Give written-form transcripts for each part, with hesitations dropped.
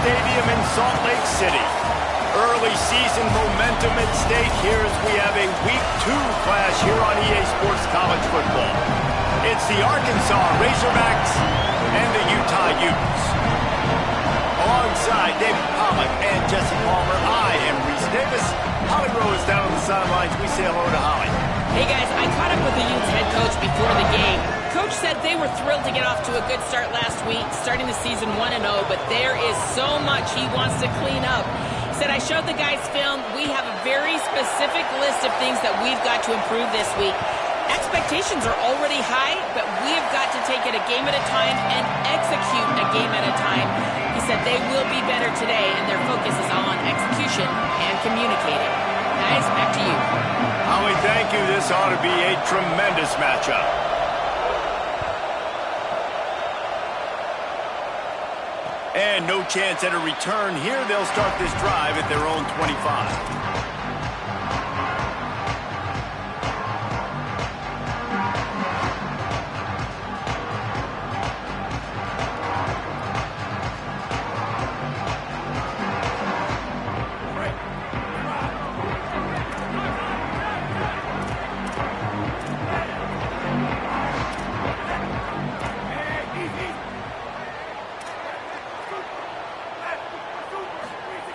Stadium in Salt Lake City. Early season momentum at stake here as we have a Week 2 clash here on EA Sports College Football. It's the Arkansas Razorbacks and the Utah Utes. Alongside David Pollack and Jesse Palmer, I am Reese Davis. Holly Rowe is down on the sidelines. We say hello to Holly. Hey guys, I caught up with the Utes head coach before the game. Coach said they were thrilled to get off to a good start last week, starting the season 1-0, but there is so much he wants to clean up. He said, I showed the guys film. We have a very specific list of things that we've got to improve this week. Expectations are already high, but we have got to take it a game at a time and execute a game at a time. He said they will be better today, and their focus is on execution and communicating. Guys, back to you. Holly, thank you. This ought to be a tremendous matchup. And no chance at a return here. They'll start this drive at their own 25.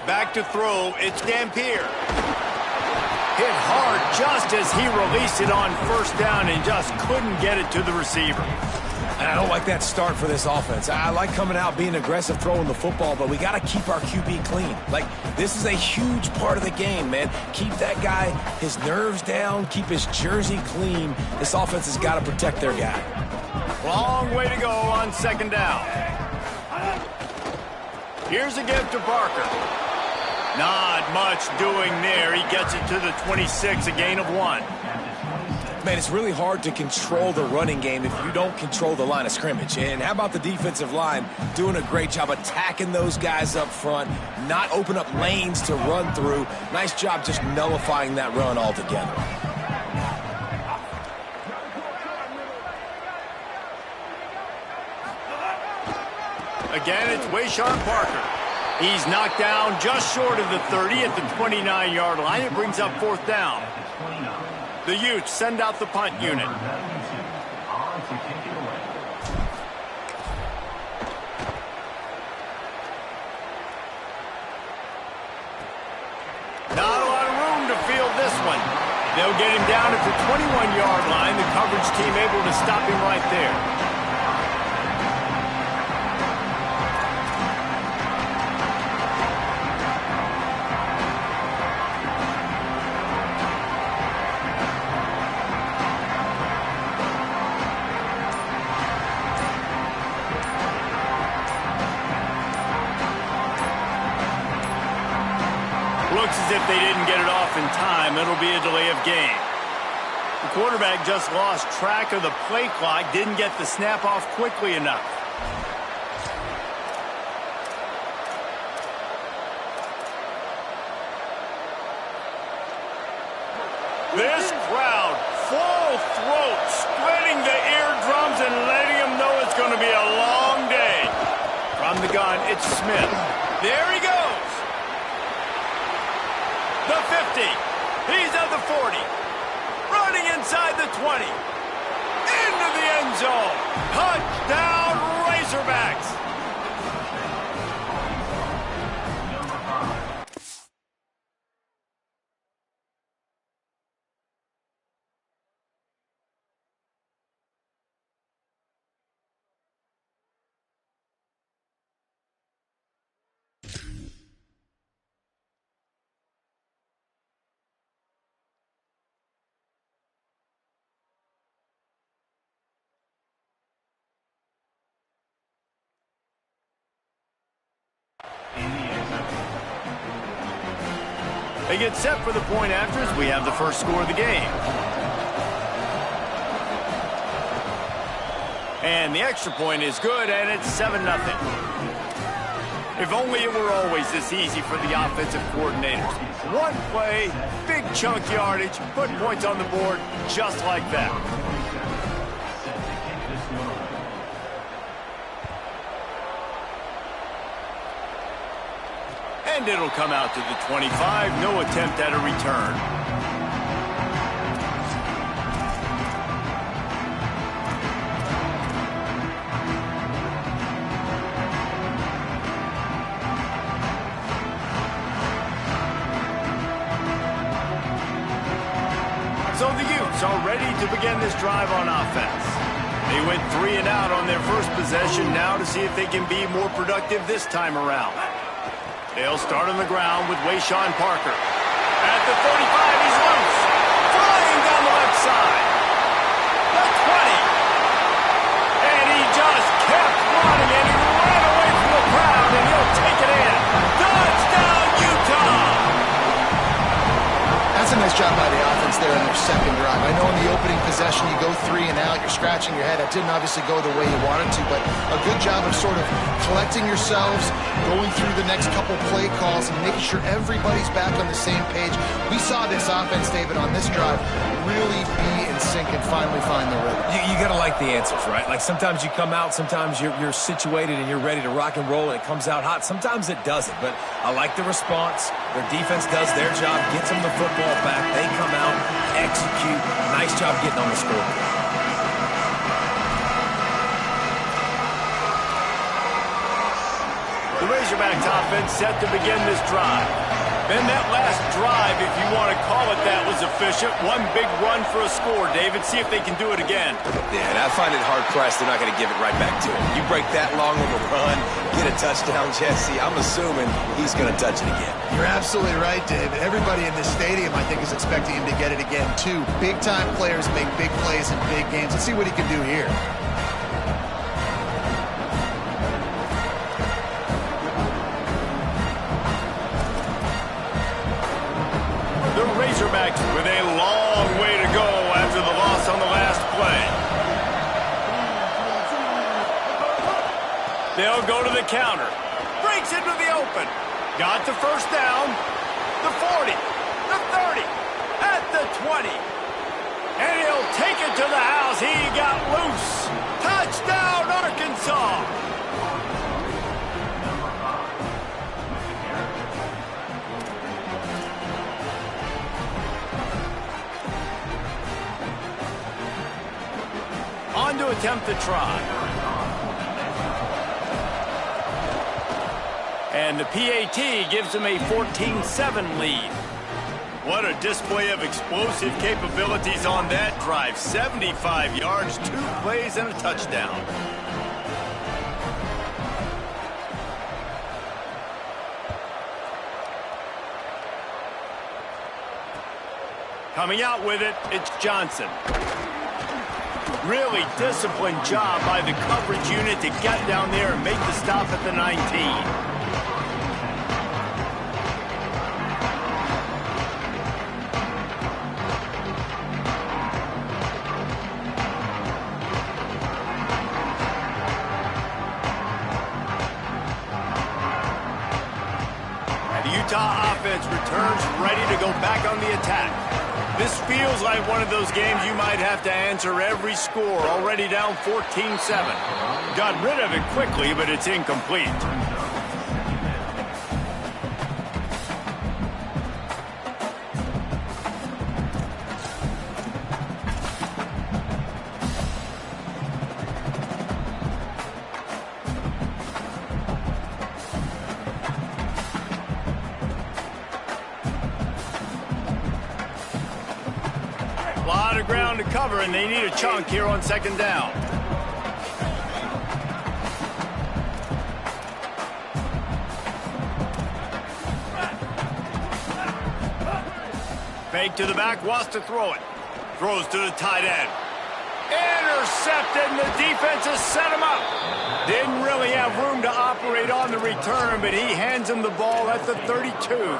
Back to throw, it's Dampier. Hit hard just as he released it on first down and just couldn't get it to the receiver. I don't like that start for this offense. I like coming out, being aggressive, throwing the football, but we got to keep our QB clean. Like, this is a huge part of the game, man. Keep that guy, his nerves down, keep his jersey clean. This offense has got to protect their guy. Long way to go on second down. Here's a give to Parker. Not much doing there. He gets it to the 26, a gain of 1. Man, it's really hard to control the running game if you don't control the line of scrimmage. And how about the defensive line doing a great job attacking those guys up front, not open up lanes to run through. Nice job just nullifying that run altogether. Again, it's Wayshawn Parker. He's knocked down just short of the 30 at the 29-yard line. It brings up fourth down. The Utes send out the punt unit. Not a lot of room to field this one. They'll get him down at the 21-yard line. The coverage team able to stop him right there. Looks as if they didn't get it off in time. It'll be a delay of game. The quarterback just lost track of the play clock, didn't get the snap off quickly enough. This crowd, full throat, splitting the eardrums and letting them know it's going to be a long day. From the gun, it's Smith. There he goes. The 50. He's at the 40. Running inside the 20. Into the end zone. Touchdown, Razorbacks. They get set for the point after as we have the first score of the game. And the extra point is good, and it's 7-0. If only it were always this easy for the offensive coordinators. One play, big chunk yardage, put points on the board just like that. And it'll come out to the 25. No attempt at a return. So the Utes are ready to begin this drive on offense. They went 3 and out on their first possession, now to see if they can be more productive this time around. They'll start on the ground with Wayshawn Parker. At the 35, he's loose. Flying down the left side. The 20. And he just kept running, and he ran away from the crowd, and he'll take it in. Touchdown, Utah! That's a nice job by the offense there in their second drive. I know in the opening possession you go 3 and out, you're scratching your head. That didn't obviously go the way you wanted to, but a good job of sort of collecting yourselves, going through the next couple play calls, and making sure everybody's back on the same page. We saw this offense, David, on this drive really be in sync and finally find the rhythm. You got to like the answers, right? Like sometimes you come out, sometimes you're situated and you're ready to rock and roll and it comes out hot. Sometimes it doesn't, but I like the response. Their defense does their job, gets them the football back. They come out, execute. Nice job getting on the scoreboard. The Razorbacks offense set to begin this drive. Then that last drive, if you want to call it that, was efficient. One big run for a score, David. See if they can do it again. Yeah, and I find it hard-pressed they're not going to give it right back to him. You break that long of a run, get a touchdown, Jesse, I'm assuming he's going to touch it again. You're absolutely right, David. Everybody in this stadium, I think, is expecting him to get it again, too. Big-time players make big plays in big games. Let's see what he can do here. The Razorbacks with a long way to go after the loss on the last play. They'll go to the counter. Breaks into the open. Got the first down. The 40. The 30. At the 20. And he'll take it to the house. He got loose. Touchdown, Arkansas. On to attempt the try. And the PAT gives them a 14-7 lead. What a display of explosive capabilities on that drive. 75 yards, 2 plays, and a touchdown. Coming out with it, it's Johnson. Really disciplined job by the coverage unit to get down there and make the stop at the 19. And the Utah offense returns ready to go back on the attack. This feels like one of those games you might have to answer every score, already down 14-7. Got rid of it quickly, but it's incomplete. A lot of ground to cover, and they need a chunk here on second down. Fake to the back, wants to throw it. Throws to the tight end. Intercepted, and the defense has set him up. Didn't really have room to operate on the return, but he hands him the ball at the 32.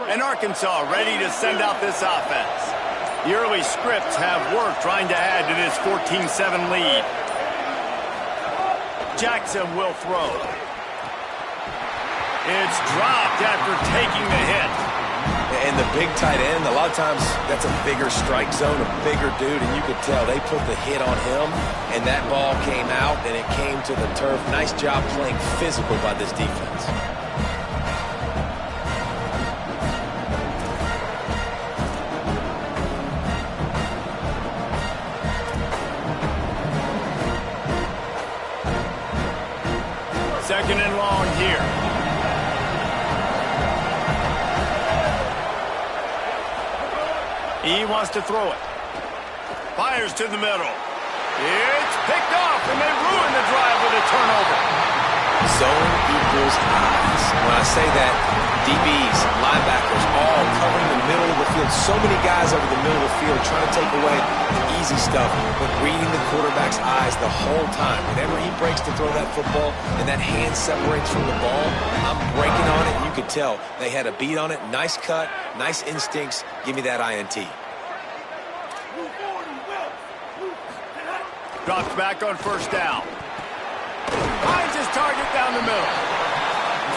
And Arkansas ready to send out this offense. The early scripts have worked trying to add to this 14-7 lead. Jackson will throw. It's dropped after taking the hit. And the big tight end, a lot of times that's a bigger strike zone, a bigger dude, and you could tell they put the hit on him, and that ball came out, and it came to the turf. Nice job playing physical by this defense. Second and long here. He wants to throw it. Fires to the middle. It's picked off, and they ruin the drive with a turnover. Zone equals eyes. When I say that, DBs, linebackers, all covering the middle of the field. So many guys over the middle of the field trying to take away the easy stuff, but reading the quarterback's eyes the whole time. Whenever he breaks to throw that football and that hand separates from the ball, I'm breaking on it. You could tell they had a beat on it. Nice cut, nice instincts. Give me that INT. Drops back on first down. Finds his target down the middle.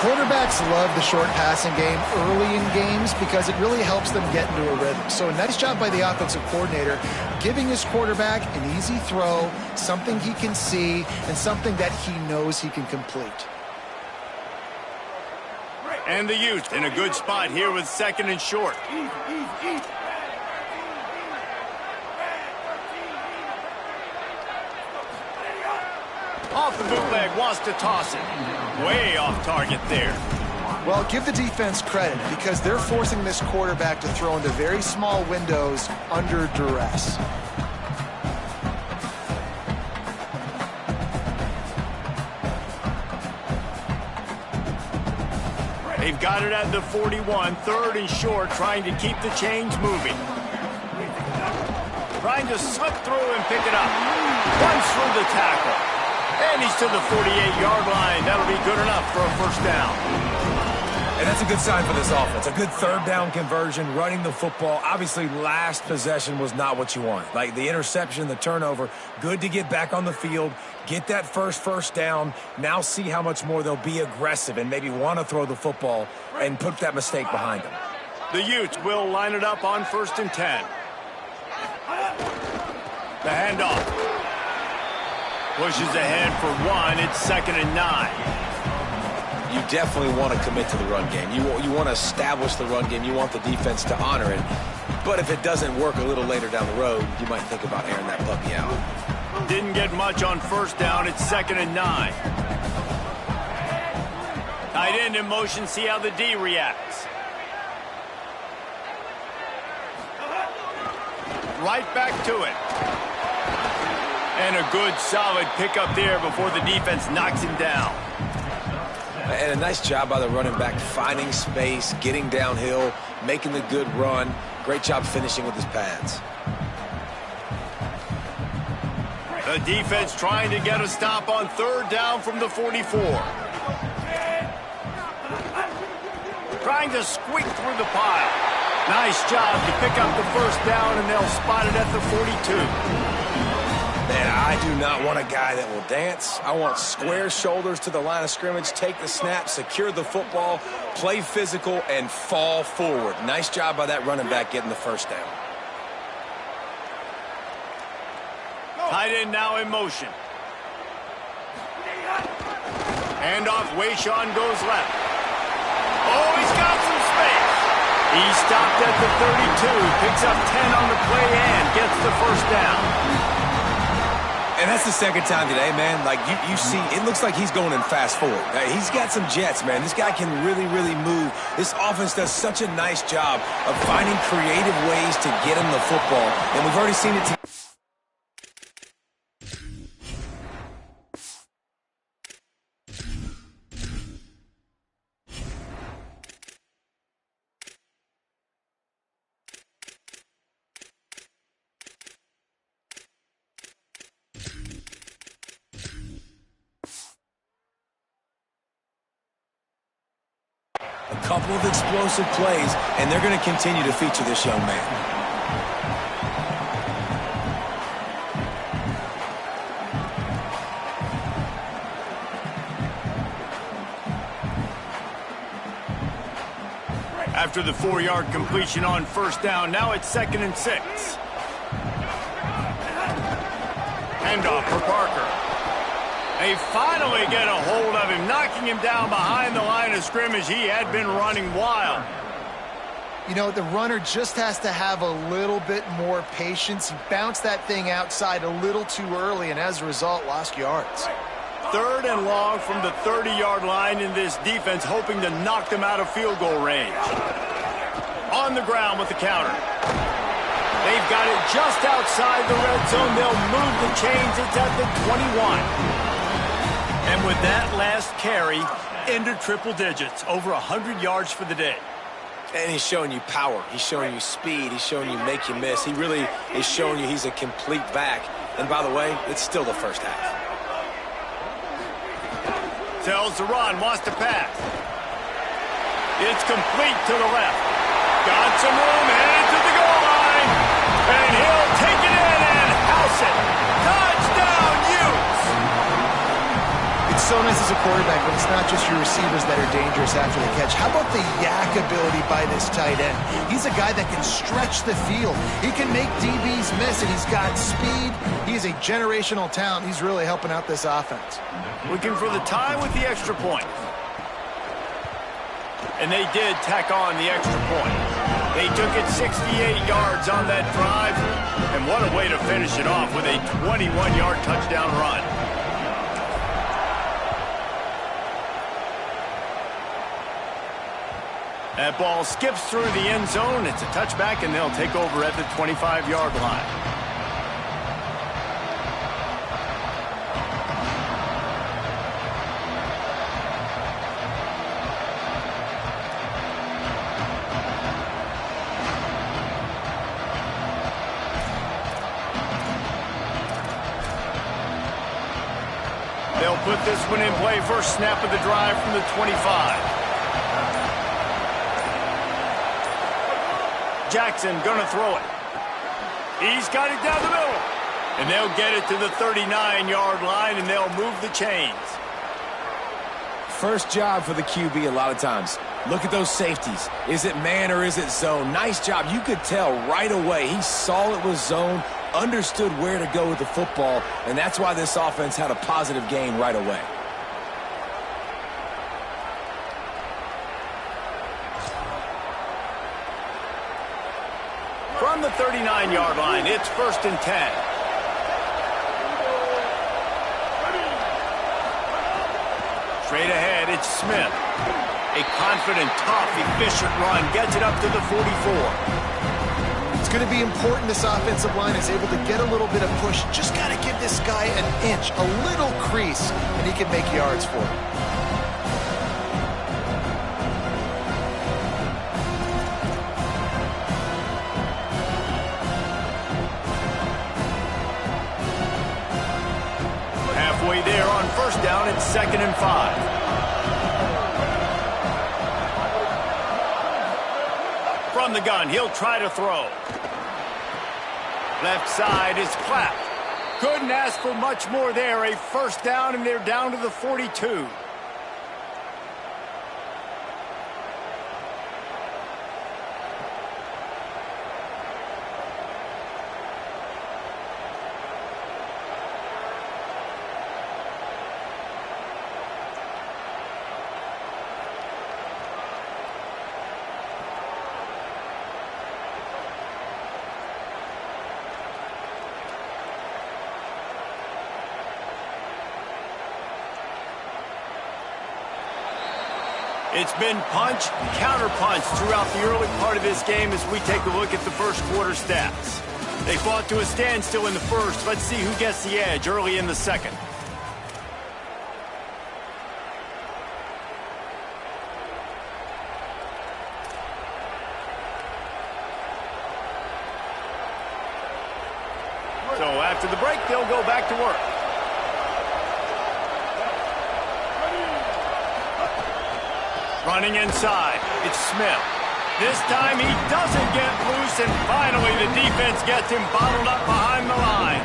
Quarterbacks love the short passing game early in games because it really helps them get into a rhythm. So a nice job by the offensive coordinator giving his quarterback an easy throw, something he can see, and something that he knows he can complete. And the Utes in a good spot here with second and short. Off the bootleg, wants to toss it. Way off target there. Well, give the defense credit because they're forcing this quarterback to throw into very small windows under duress. They've got it at the 41, third and short, trying to keep the chains moving. Trying to slip through and pick it up. Runs through the tackle. And he's to the 48-yard line. That'll be good enough for a first down. And that's a good sign for this offense. A good third down conversion, running the football. Obviously, last possession was not what you want. Like the interception, the turnover, good to get back on the field, get that first down. Now see how much more they'll be aggressive and maybe want to throw the football and put that mistake behind them. The Utes will line it up on 1st and 10. The handoff. Pushes ahead for one. It's 2nd and 9. You definitely want to commit to the run game. You want to establish the run game. You want the defense to honor it. But if it doesn't work a little later down the road, you might think about airing that puppy out. Didn't get much on first down. It's 2nd and 9. Tight end in motion. See how the D reacts. Right back to it. And a good, solid pickup there before the defense knocks him down. And a nice job by the running back, finding space, getting downhill, making the good run. Great job finishing with his pads. The defense trying to get a stop on 3rd down from the 44. Trying to squeak through the pile. Nice job to pick up the first down, and they'll spot it at the 42. Man, I do not want a guy that will dance. I want square shoulders to the line of scrimmage, take the snap, secure the football, play physical, and fall forward. Nice job by that running back getting the first down. Tight end now in motion. Handoff, Wayshawn goes left. Oh, he's got some space. He stopped at the 32, picks up 10 on the play and gets the first down. And that's the second time today, man. Like, you see, it looks like he's going in fast forward. He's got some jets, man. This guy can really, really move. This offense does such a nice job of finding creative ways to get him the football. And we've already seen it today. A couple of explosive plays, and they're going to continue to feature this young man. after the 4-yard completion on first down. Now it's 2nd and 6. Handoff for Parker. They finally get a hold of him, knocking him down behind the line of scrimmage. He had been running wild. You know, the runner just has to have a little bit more patience. He bounced that thing outside a little too early, and as a result, lost yards. 3rd and long from the 30-yard line in this defense, hoping to knock them out of field goal range. On the ground with the counter. They've got it just outside the red zone. They'll move the chains. It's at the 21. And with that last carry, into triple digits, over 100 yards for the day. And he's showing you power. He's showing you speed. He's showing you make you miss. He really is showing you he's a complete back. And by the way, it's still the first half. Tells the run, wants to pass. It's complete to the left. Got some room, headed to the goal line. And he'll take it in and house it. Touchdown, Utes! It's so nice as a quarterback when it's not just your receivers that are dangerous after the catch. How about the yak ability by this tight end? He's a guy that can stretch the field. He can make DBs miss, and he's got speed. He is a generational talent. He's really helping out this offense. Looking for the tie with the extra point. And they did tack on the extra point. They took it 68 yards on that drive. And what a way to finish it off with a 21-yard touchdown run. That ball skips through the end zone. It's a touchback, and they'll take over at the 25-yard line. They'll put this one in play. First snap of the drive from the 25. Jackson gonna throw it. He's got it down the middle. And they'll get it to the 39-yard line, and they'll move the chains. First job for the QB a lot of times. Look at those safeties. Is it man or is it zone? Nice job. You could tell right away. He saw it was zone, understood where to go with the football, and that's why this offense had a positive gain right away. From the 39-yard line, it's 1st and 10. Straight ahead, it's Smith. A confident, tough, efficient run. Gets it up to the 44. It's going to be important this offensive line is able to get a little bit of push. Just got to give this guy an inch, a little crease, and he can make yards for it. Halfway there on first down, it's 2nd and 5. From the gun, he'll try to throw. Left side is Clapp. Couldn't ask for much more there. A first down, and they're down to the 42. It's been punch, counter punch throughout the early part of this game as we take a look at the first quarter stats. They fought to a standstill in the first. Let's see who gets the edge early in the second. So after the break, they'll go back to work. Running inside, it's Smith. This time he doesn't get loose, and finally the defense gets him bottled up behind the line.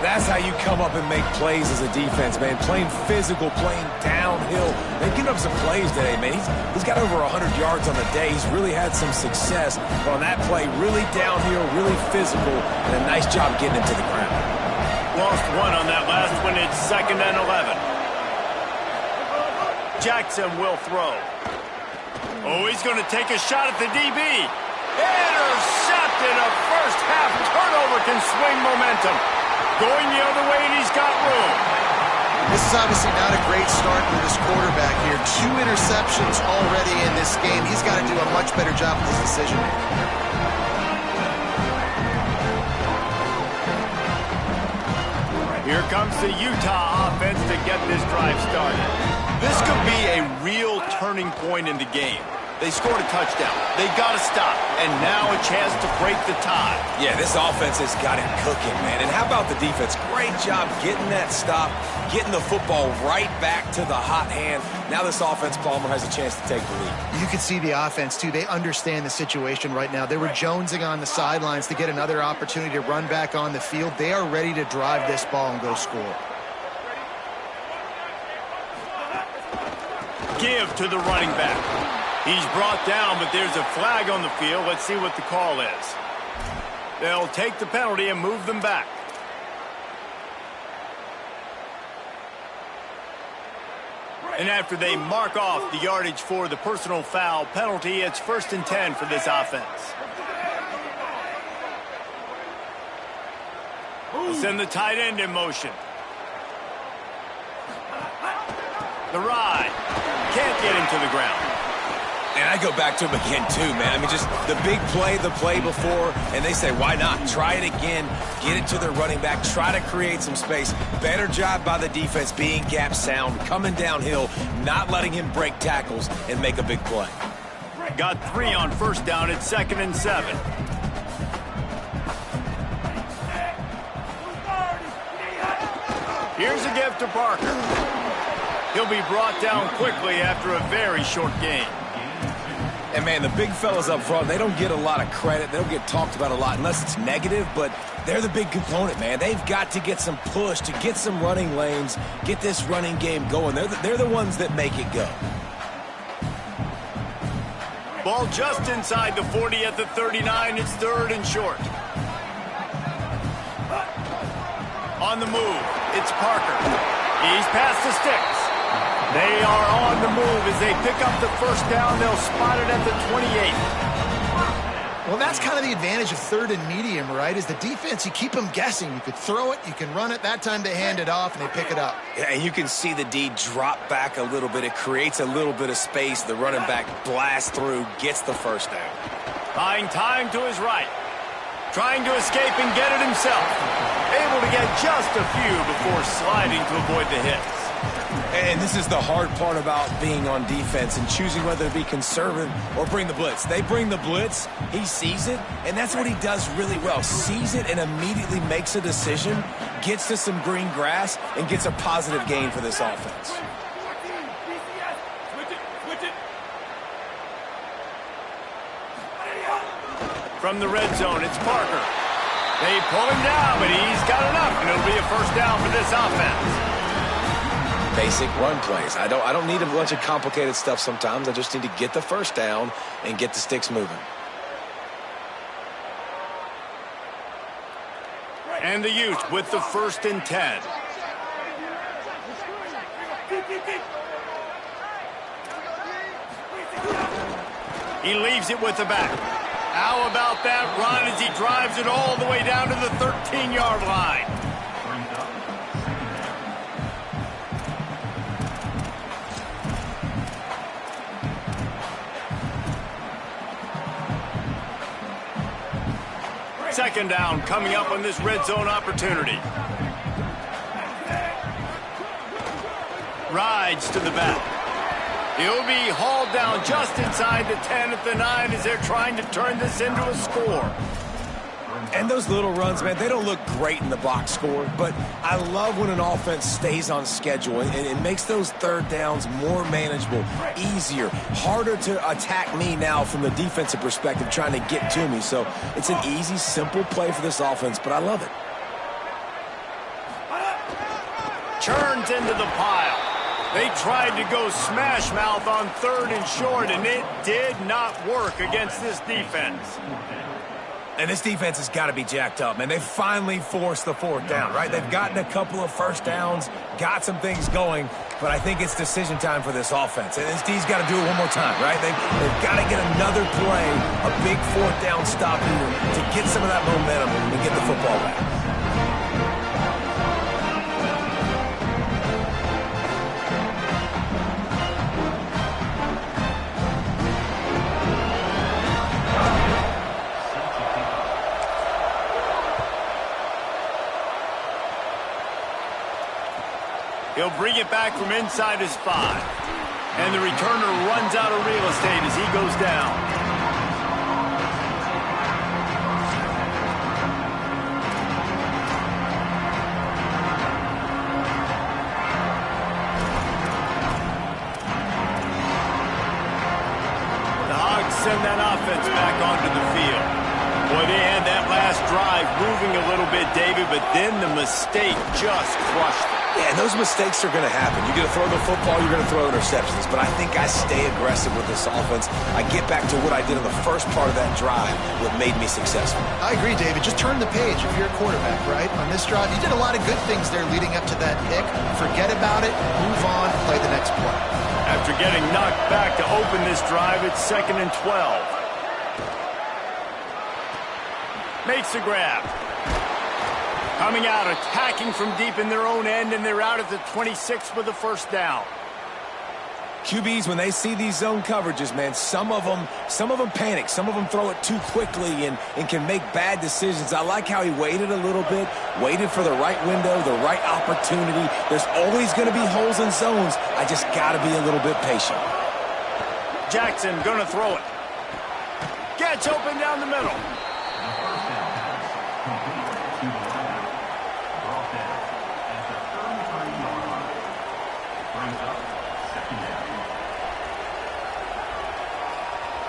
That's how you come up and make plays as a defense, man. Playing physical, playing downhill. They've given up some plays today, man. He's got over 100 yards on the day. He's really had some success. But on that play, really downhill, really physical, and a nice job getting him to the ground. Lost one on that last one. It's 2nd and 11. Jackson will throw. Oh, he's going to take a shot at the DB. Intercepted. A first half turnover can swing momentum. Going the other way, and he's got room. This is obviously not a great start for this quarterback here. 2 interceptions already in this game. He's got to do a much better job with his decision making. Here comes the Utah offense to get this drive started. This could be a real turning point in the game. They scored a touchdown. They got to stop. And now a chance to break the tie. Yeah, this offense has got it cooking, man. And how about the defense? Great job getting that stop, getting the football right back to the hot hand. Now this offense, Palmer, has a chance to take the lead. You can see the offense, too. They understand the situation right now. They were jonesing on the sidelines to get another opportunity to run back on the field. They are ready to drive this ball and go score. Give to the running back. He's brought down, but there's a flag on the field. Let's see what the call is. They'll take the penalty and move them back. And after they mark off the yardage for the personal foul penalty, it's 1st and 10 for this offense. We'll send the tight end in motion. The ride. Can't get him to the ground. And I go back to him again, too, man. I mean, just the big play, the play before, and they say, why not? Try it again, get it to their running back, try to create some space. Better job by the defense being gap sound, coming downhill, not letting him break tackles and make a big play. Got 3 on 1st down. It's 2nd and 7. Here's a gift to Parker. He'll be brought down quickly after a very short game. And, man, the big fellas up front, they don't get a lot of credit. They don't get talked about a lot unless it's negative, but they're the big component, man. They've got to get some push, to get some running lanes, get this running game going. They're the ones that make it go. Ball just inside the 40 at the 39. It's 3rd and short. On the move, it's Parker. He's past the sticks. They are on the move as they pick up the 1st down. They'll spot it at the 28. Well, that's kind of the advantage of 3rd and medium, right? Is the defense, you keep them guessing. You could throw it, you can run it. That time they hand it off and they pick it up. Yeah, and you can see the D drop back a little bit. It creates a little bit of space. The running back blasts through, gets the 1st down. Buying time to his right. Trying to escape and get it himself. Able to get just a few before sliding to avoid the hits. And this is the hard part about being on defense and choosing whether to be conservative or bring the blitz. They bring the blitz, he sees it, and that's what he does really well. Sees it and immediately makes a decision, gets to some green grass, and gets a positive gain for this offense. From the red zone, it's Parker. They pull him down, but he's got enough, and it'll be a 1st down for this offense. Basic run plays. I don't need a bunch of complicated stuff sometimes. I just need to get the 1st down and get the sticks moving. And the Utes with the 1st and 10. He leaves it with the back. How about that run as he drives it all the way down to the 13-yard line? Second down coming up on this red zone opportunity. Rides to the back. He'll be hauled down just inside the 10 at the 9 as they're trying to turn this into a score. And those little runs, man, they don't look great in the box score, but I love when an offense stays on schedule and it makes those 3rd downs more manageable, easier, harder to attack me now from the defensive perspective trying to get to me. So it's an easy, simple play for this offense, but I love it. Turns into the pile. They tried to go smash mouth on 3rd and short, and it did not work against this defense. And this defense has got to be jacked up, man. They finally forced the 4th down, right? They've gotten a couple of first downs, got some things going, but I think it's decision time for this offense. And this D's got to do it one more time, right? They've got to get another play, a big 4th down stop here to get some of that momentum and get the football back. He'll bring it back from inside his 5. And the returner runs out of real estate as he goes down. The Hogs send that offense back onto the field. Boy, they had that last drive moving a little bit, David, but then the mistake just crushed it. Yeah, and those mistakes are going to happen. You're going to throw the football, you're going to throw interceptions. But I think I stay aggressive with this offense. I get back to what I did in the first part of that drive, what made me successful. I agree, David. Just turn the page if you're a quarterback, right? On this drive, you did a lot of good things there leading up to that pick. Forget about it, move on, play the next play. After getting knocked back to open this drive, it's 2nd and 12. Makes the grab. Coming out, attacking from deep in their own end, and they're out at the 26 for the first down. QBs, when they see these zone coverages, man, some of them panic. Some of them throw it too quickly and can make bad decisions. I like how he waited a little bit, waited for the right window, the right opportunity. There's always going to be holes in zones. I just got to be a little bit patient. Jackson going to throw it. Gets open down the middle.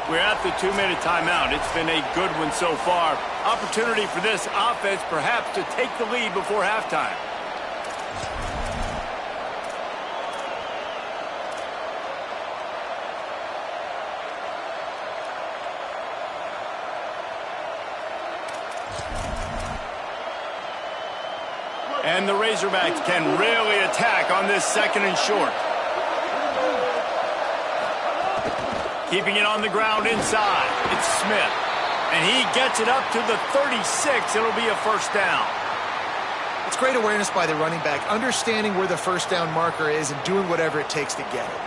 We're at the 2-minute timeout. It's been a good one so far. Opportunity for this offense perhaps to take the lead before halftime. And the Razorbacks can really attack on this 2nd and short. Keeping it on the ground inside. It's Smith. And he gets it up to the 36. It'll be a first down. It's great awareness by the running back, understanding where the first down marker is and doing whatever it takes to get it.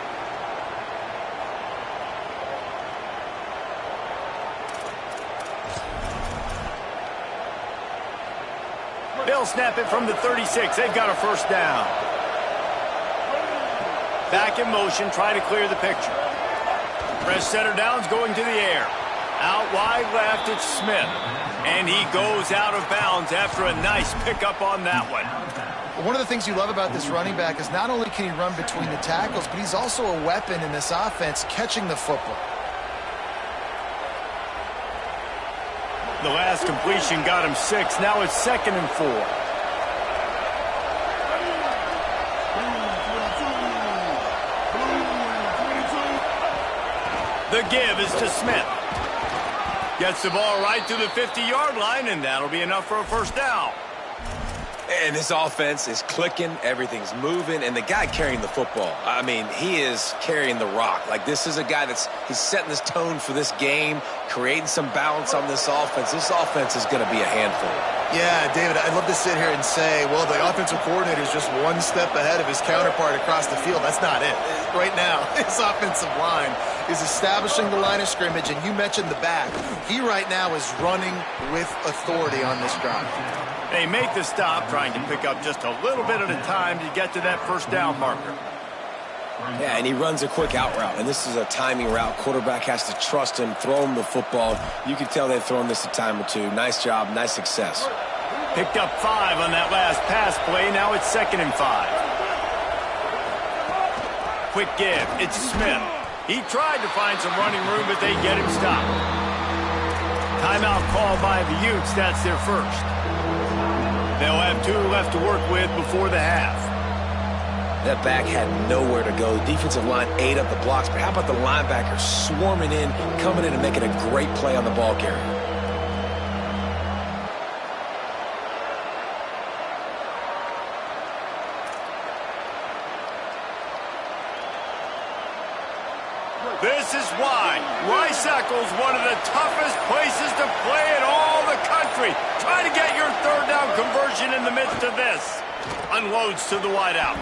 They'll snap it from the 36. They've got a first down. Back in motion, try to clear the picture. Press center downs going to the air. Out wide left, it's Smith. And he goes out of bounds after a nice pickup on that one. One of the things you love about this running back is not only can he run between the tackles, but he's also a weapon in this offense catching the football. The last completion got him 6. Now it's 2nd and 4. The give is to Smith. Gets the ball right to the 50-yard line, and that'll be enough for a first down. And this offense is clicking, everything's moving, and the guy carrying the football, I mean, he is carrying the rock. Like, this is a guy he's setting this tone for this game, creating some balance on this offense. This offense is going to be a handful. Yeah, David, I'd love to sit here and say, well, the offensive coordinator is just one step ahead of his counterpart across the field. That's not it. Right now, his offensive line is establishing the line of scrimmage, and you mentioned the back. He right now is running with authority on this drive. They make the stop, trying to pick up just a little bit at a time to get to that first down marker. Yeah, and he runs a quick out route, and this is a timing route. Quarterback has to trust him, throw him the football. You can tell they've thrown this a time or two. Nice job, nice success. Picked up 5 on that last pass play. Now it's 2nd and 5. Quick give. It's Smith. He tried to find some running room, but they get him stopped. Timeout call by the Utes. That's their first. They'll have 2 left to work with before the half. That back had nowhere to go. The defensive line ate up the blocks, but how about the linebackers swarming in, coming in and making a great play on the ball carrier? This is why Rice-Eccles, one of the toughest places to play in all the country. Try to get your third down conversion in the midst of this. Unloads to the wideout.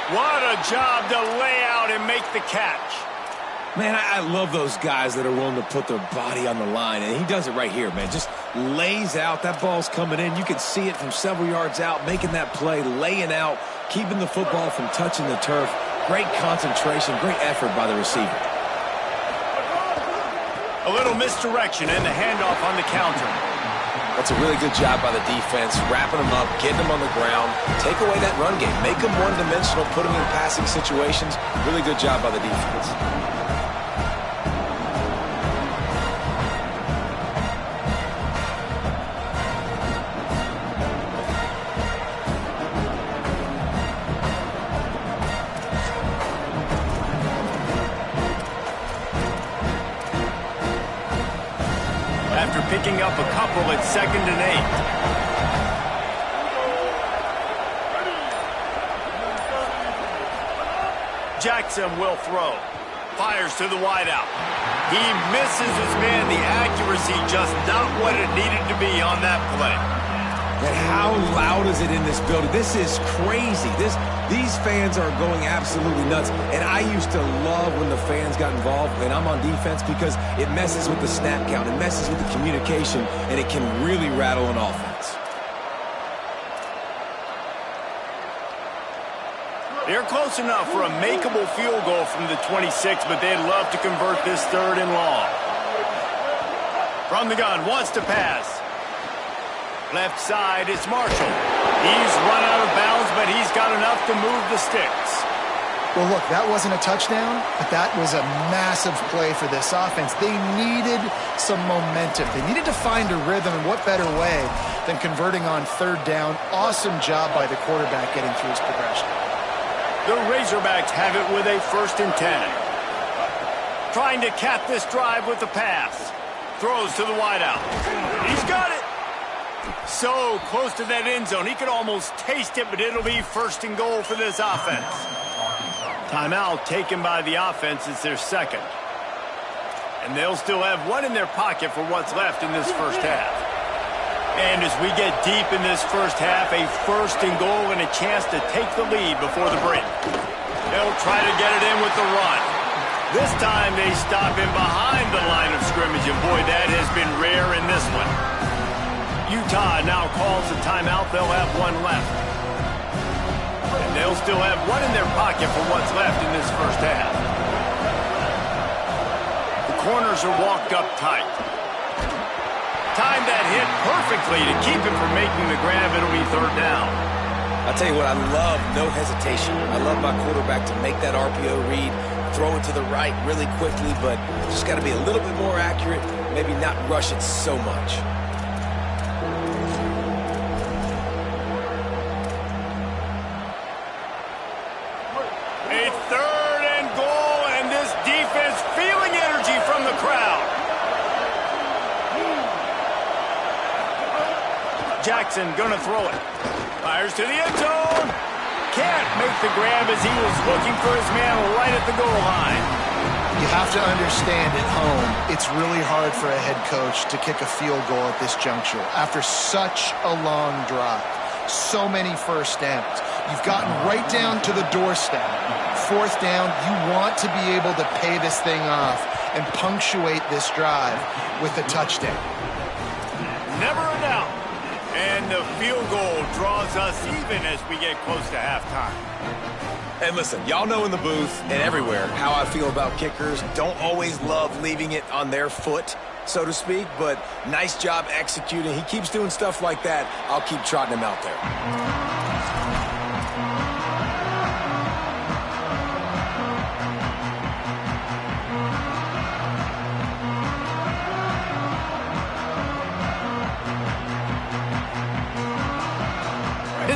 What a job to lay out and make the catch. Man, I love those guys that are willing to put their body on the line, and he does it right here, man. Just lays out. That ball's coming in. You can see it from several yards out, making that play, laying out, keeping the football from touching the turf. Great concentration, great effort by the receiver. A little misdirection and the handoff on the counter. That's a really good job by the defense, wrapping them up, getting them on the ground, take away that run game, make them one-dimensional, put them in passing situations. Really good job by the defense. After picking up a couple at 2nd and 8. Jackson will throw. Fires to the wideout. He misses his man. The accuracy just not what it needed to be on that play. And how loud is it in this building? This is crazy. These fans are going absolutely nuts. And I used to love when the fans got involved, and I'm on defense, because it messes with the snap count, it messes with the communication, and it can really rattle an offense. They're close enough for a makeable field goal from the 26, but they'd love to convert this 3rd and long. From the gun, wants to pass. Left side, it's Marshall. He's run out of bounds, but he's got enough to move the sticks. Well, look, that wasn't a touchdown, but that was a massive play for this offense. They needed some momentum. They needed to find a rhythm, and what better way than converting on 3rd down. Awesome job by the quarterback getting through his progression. The Razorbacks have it with a 1st and 10. Trying to cap this drive with the pass. Throws to the wideout. He's got it. So close to that end zone. He could almost taste it, but it'll be 1st and goal for this offense. Timeout taken by the offense. It's their 2nd. And they'll still have one in their pocket for what's left in this first half. And as we get deep in this first half, a 1st and goal and a chance to take the lead before the break. They'll try to get it in with the run. This time they stop him behind the line of scrimmage, and boy, that has been rare in this one. Utah now calls a timeout. They'll have one left. And they'll still have one in their pocket for what's left in this first half. The corners are walked up tight. Timed that hit perfectly to keep him from making the grab. It'll be 3rd down. I'll tell you what, I love no hesitation. I love my quarterback to make that RPO read, throw it to the right really quickly, but just got to be a little bit more accurate, maybe not rush it so much. A 3rd and goal, and this defense feeling energy from the crowd. Jackson gonna throw it. Fires to the end zone. Can't make the grab as he was looking for his man right at the goal line. You have to understand at home, it's really hard for a head coach to kick a field goal at this juncture. After such a long drive, so many first downs, you've gotten right down to the doorstep. 4th down, you want to be able to pay this thing off and punctuate this drive with a touchdown. Never a doubt. And the field goal draws us even as we get close to halftime. And listen, y'all know in the booth and everywhere how I feel about kickers. Don't always love leaving it on their foot, so to speak, but nice job executing. He keeps doing stuff like that. I'll keep trotting him out there.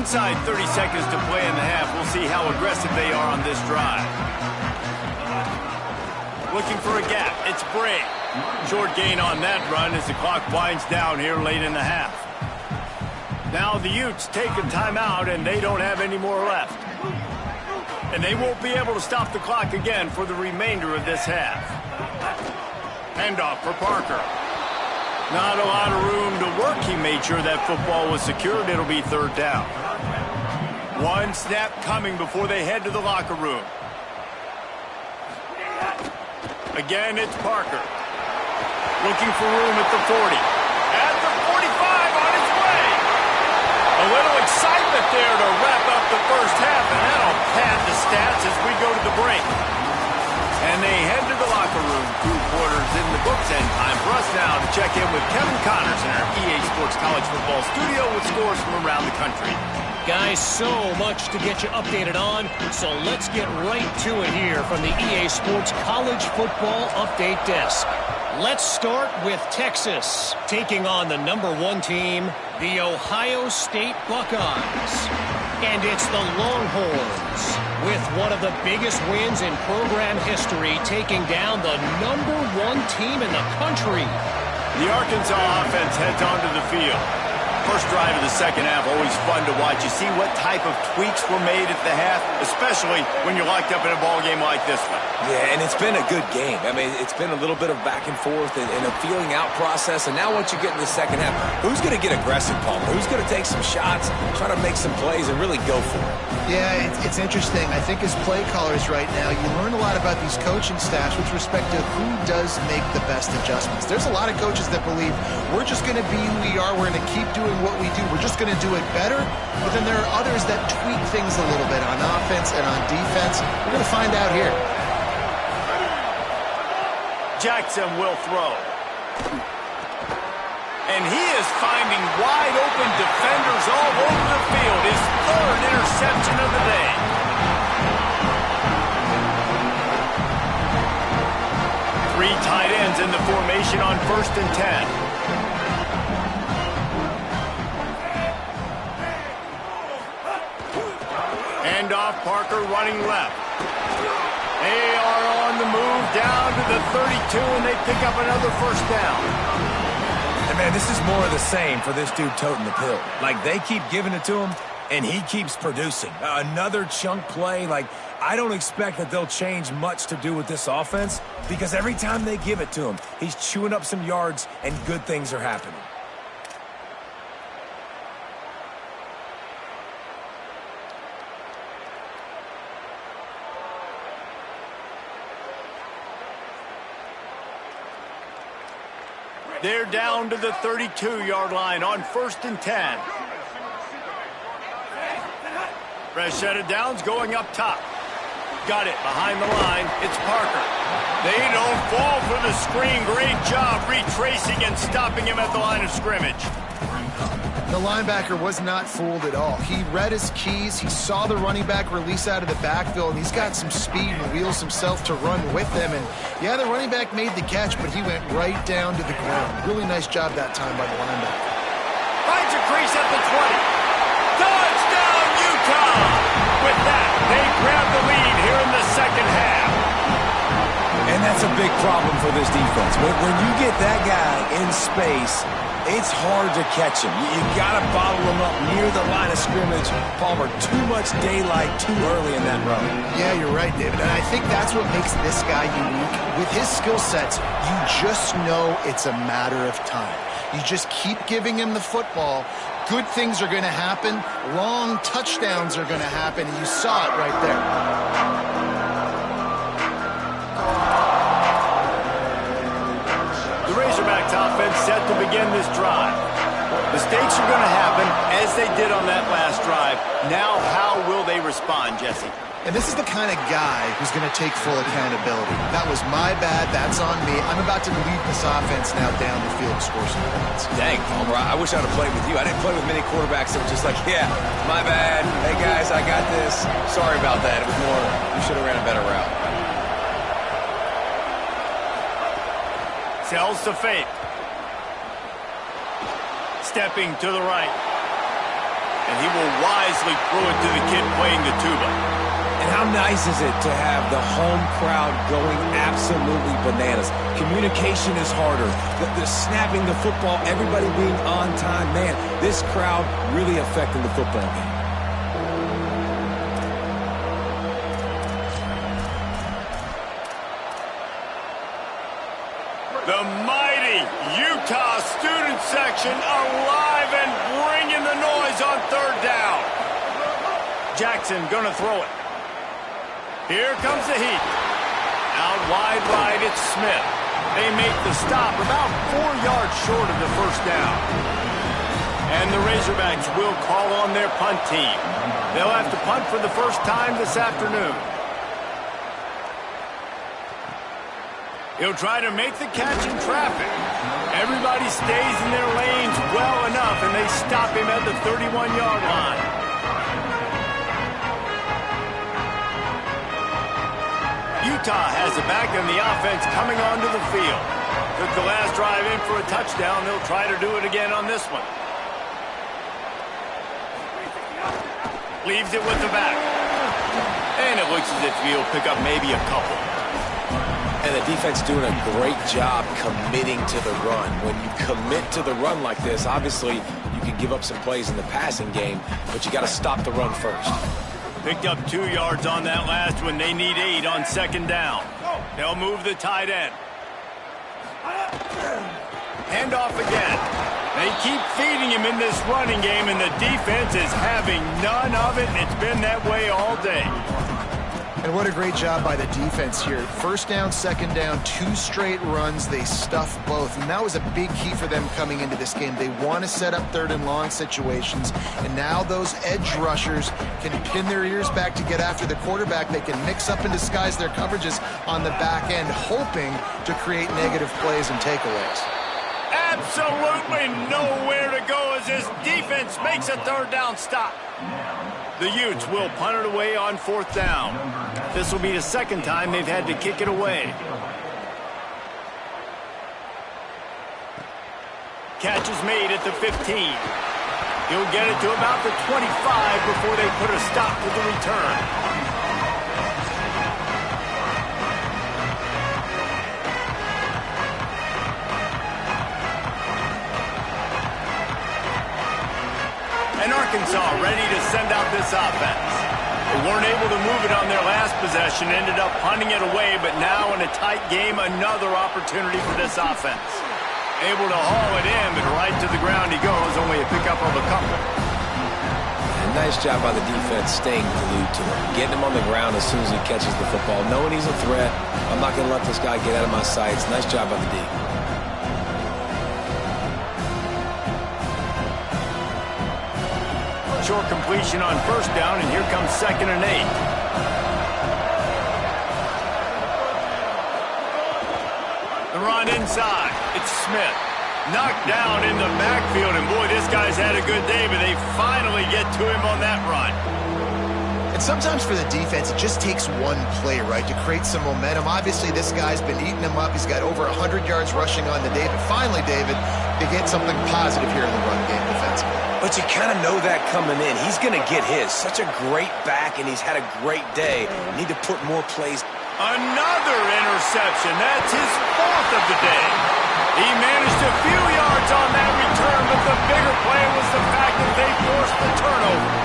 Inside 30 seconds to play in the half. We'll see how aggressive they are on this drive. Looking for a gap. It's Bray. Short gain on that run as the clock winds down here late in the half. Now the Utes take a timeout, and they don't have any more left. And they won't be able to stop the clock again for the remainder of this half. Handoff for Parker. Not a lot of room to work. He made sure that football was secured. It'll be third down. One snap coming before they head to the locker room. Again, it's Parker. Looking for room at the 40. At the 45, on his way. A little excitement there to wrap up the first half, and that'll pad the stats as we go to the break. And they head to the locker room. 2 quarters in the books, and time for us now to check in with Kevin Connors in our EA Sports College Football studio with scores from around the country. Guys, so much to get you updated on, so let's get right to it here from the EA Sports College Football Update Desk. Let's start with Texas, taking on the #1 team, the Ohio State Buckeyes. And it's the Longhorns, with one of the biggest wins in program history, taking down the #1 team in the country. The Arkansas offense heads onto the field. First drive of the second half, always fun to watch. You see what type of tweaks were made at the half, especially when you're locked up in a ball game like this one. Yeah, and it's been a good game. I mean, it's been a little bit of back and forth and a feeling out process. And now once you get in the second half, who's going to get aggressive, Palmer? Who's going to take some shots, try to make some plays, and really go for it? Yeah, it's interesting. I think as play callers right now, you learn a lot about these coaching staffs with respect to who does make the best adjustments. There's a lot of coaches that believe we're just going to be who we are. We're going to keep doing what we do. We're just going to do it better. But then there are others that tweak things a little bit on offense and on defense. We're going to find out here. Jackson will throw. And he is finding wide open defenders all over the field. His 3rd interception of the day. Three tight ends in the formation on 1st and 10. Handoff, Parker running left. They are on the move down to the 32, and they pick up another first down. And man, this is more of the same for this dude toting the pill. Like, they keep giving it to him, and he keeps producing. Another chunk play. Like, I don't expect that they'll change much to do with this offense, because every time they give it to him, he's chewing up some yards, and good things are happening. They're down to the 32-yard line on 1st and 10. Fresh set of downs going up top. Got it behind the line. It's Parker. They don't fall for the screen. Great job retracing and stopping him at the line of scrimmage. The linebacker was not fooled at all. He read his keys. He saw the running back release out of the backfield, and he's got some speed and wheels himself to run with them. And, yeah, the running back made the catch, but he went right down to the ground. Really nice job that time by the linebacker. Finds a crease at the 20. Touchdown, Utah! With that, they grab the lead here in the second half. And that's a big problem for this defense. When you get that guy in space, it's hard to catch him. You got to bottle him up near the line of scrimmage. Palmer, too much daylight too early in that run. Yeah, you're right, David. And I think that's what makes this guy unique. With his skill sets, you just know it's a matter of time. You just keep giving him the football. Good things are going to happen. Long touchdowns are going to happen. And you saw it right there. The Razorbacks offense set to begin this drive. Mistakes are going to happen, as they did on that last drive. Now, how will they respond, Jesse? And this is the kind of guy who's going to take full accountability. That was my bad. That's on me. I'm about to lead this offense now down the field and score some points. Dang, Palmer, I wish I'd have played with you. I didn't play with many quarterbacks that were just like, yeah, my bad. Hey, guys, I got this. Sorry about that. It was more, you should have ran a better route. Sells to fake. Stepping to the right. and he will wisely throw it to the kid playing the tuba. And how nice is it to have the home crowd going absolutely bananas? Communication is harder. The snapping the football, everybody being on time. Man, this crowd really affecting the football game. The mighty Utah student section alive and bringing the noise on third down. Jackson gonna throw it. Here comes the heat. Out wide right, it's Smith. They make the stop about 4 yards short of the first down. And the Razorbacks will call on their punt team. They'll have to punt for the first time this afternoon. He'll try to make the catch in traffic. Everybody stays in their lanes well enough, and they stop him at the 31-yard line. Utah has it back in the offense coming onto the field. Took the last drive in for a touchdown. They'll try to do it again on this one. Leaves it with the back. And it looks as if he'll pick up maybe a couple. And the defense doing a great job committing to the run. When you commit to the run like this, obviously you can give up some plays in the passing game, but you got to stop the run first. Picked up 2 yards on that last one. They need 8 on second down. They'll move the tight end. Hand off again. They keep feeding him in this running game, and the defense is having none of it, and it's been that way all day. And what a great job by the defense here. First down, second down, 2 straight runs. They stuff both. And that was a big key for them coming into this game. They want to set up third and long situations. And now those edge rushers can pin their ears back to get after the quarterback. They can mix up and disguise their coverages on the back end, hoping to create negative plays and takeaways. Absolutely nowhere to go as this defense makes a third down stop. The Utes will punt it away on fourth down. This will be the second time they've had to kick it away. Catch is made at the 15. He'll get it to about the 25 before they put a stop to the return. And Arkansas ready to send out this offense. They weren't able to move it on their last possession, ended up punting it away, but now in a tight game, another opportunity for this offense. Able to haul it in, but right to the ground he goes, only a pickup of a couple. And nice job by the defense staying glued to him, getting him on the ground as soon as he catches the football, knowing he's a threat. I'm not going to let this guy get out of my sights. Nice job by the D. Short completion on first down, and here comes 2nd and 8. The run inside. It's Smith. Knocked down in the backfield, and boy, this guy's had a good day, but they finally get to him on that run. And sometimes for the defense, it just takes one play, right, to create some momentum. Obviously, this guy's been eating them up. He's got over 100 yards rushing on the day, but finally, David, they get something positive here in the run game defensively. But you kind of know that coming in. He's going to get his. Such a great back, and he's had a great day. Need to put more plays. Another interception. That's his 4th of the day. He managed a few yards on that return, but the bigger play was the fact that they forced the turnover.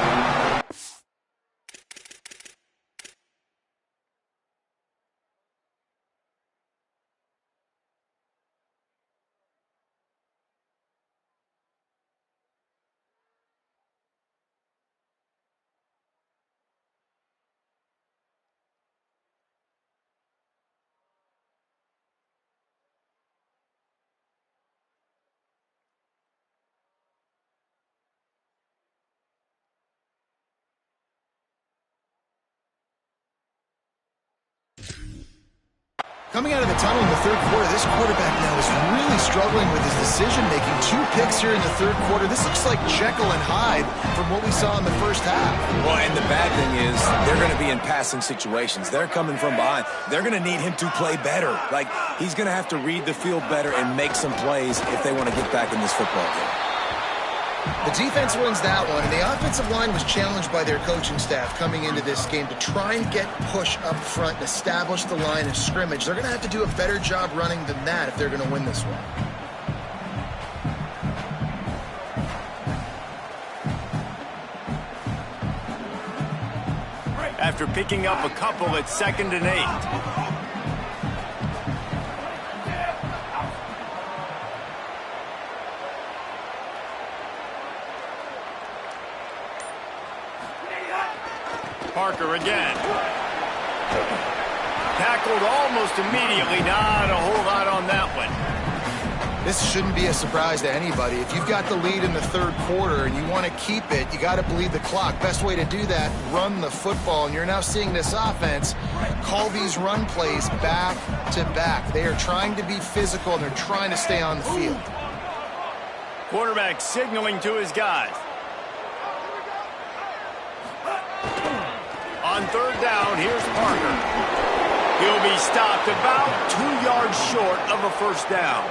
Coming out of the tunnel in the third quarter, this quarterback now is really struggling with his decision-making. 2 picks here in the third quarter. This looks like Jekyll and Hyde from what we saw in the first half. Well, and the bad thing is they're going to be in passing situations. They're coming from behind. They're going to need him to play better. Like, he's going to have to read the field better and make some plays if they want to get back in this football game. The defense wins that one, and the offensive line was challenged by their coaching staff coming into this game to try and get push up front and establish the line of scrimmage. They're going to have to do a better job running than that if they're going to win this one. After picking up a couple at 2nd and 8. Parker again. Tackled almost immediately. Not a whole lot on that one. This shouldn't be a surprise to anybody. If you've got the lead in the third quarter and you want to keep it, you got to bleed the clock. Best way to do that, run the football. And you're now seeing this offense call these run plays back to back. They are trying to be physical, and they're trying to stay on the field. Quarterback signaling to his guys. On 3rd down, here's Parker. He'll be stopped about 2 yards short of a first down.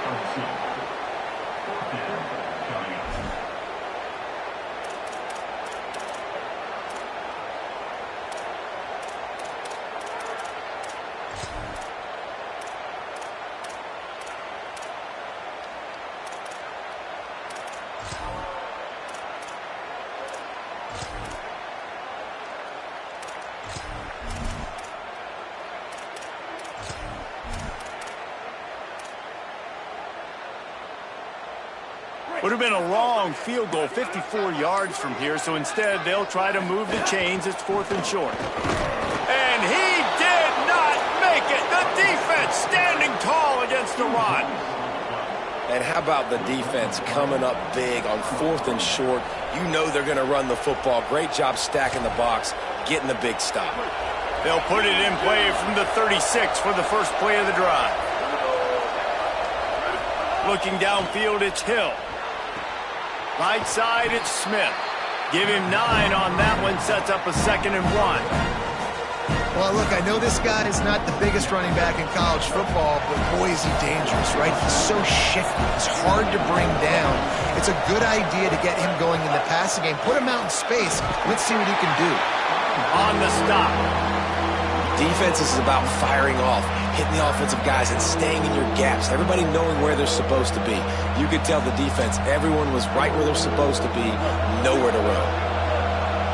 Would have been a long field goal, 54 yards from here, so instead they'll try to move the chains. It's 4th and short. And he did not make it. The defense standing tall against the run. And how about the defense coming up big on 4th and short? You know they're going to run the football. Great job stacking the box, getting the big stop. They'll put it in play from the 36 for the first play of the drive. Looking downfield, it's Hill. Right side, it's Smith. Give him 9 on that one. Sets up a 2nd and 1. Well, look, I know this guy is not the biggest running back in college football, but boy, is he dangerous, right? He's so shifty. He's hard to bring down. It's a good idea to get him going in the passing game. Put him out in space. Let's see what he can do. On the stop. Defense is about firing off, hitting the offensive guys, and staying in your gaps. Everybody knowing where they're supposed to be. You could tell the defense, everyone was right where they're supposed to be, nowhere to run.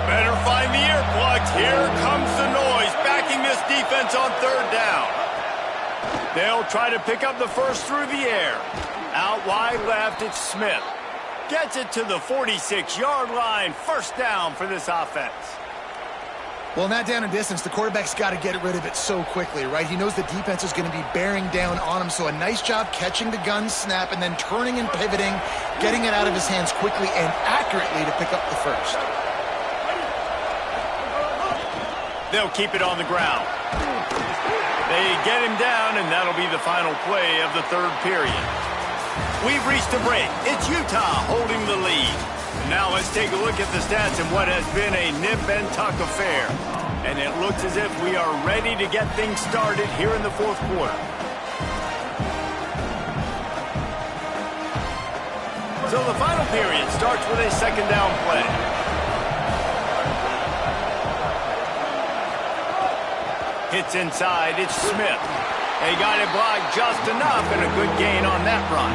Better find the earplugs. Here comes the noise, backing this defense on 3rd down. They'll try to pick up the first through the air. Out wide left, it's Smith. Gets it to the 46-yard line. First down for this offense. Well, not down in distance. The quarterback's got to get rid of it so quickly, right? He knows the defense is going to be bearing down on him, so a nice job catching the gun snap and then turning and pivoting, getting it out of his hands quickly and accurately to pick up the first. They'll keep it on the ground. They get him down, and that'll be the final play of the 3rd period. We've reached a break. It's Utah holding the lead. Now let's take a look at the stats in what has been a nip-and-tuck affair. And it looks as if we are ready to get things started here in the 4th quarter. So the final period starts with a 2nd down play. Hits inside, it's Smith. They got it blocked just enough, and a good gain on that run.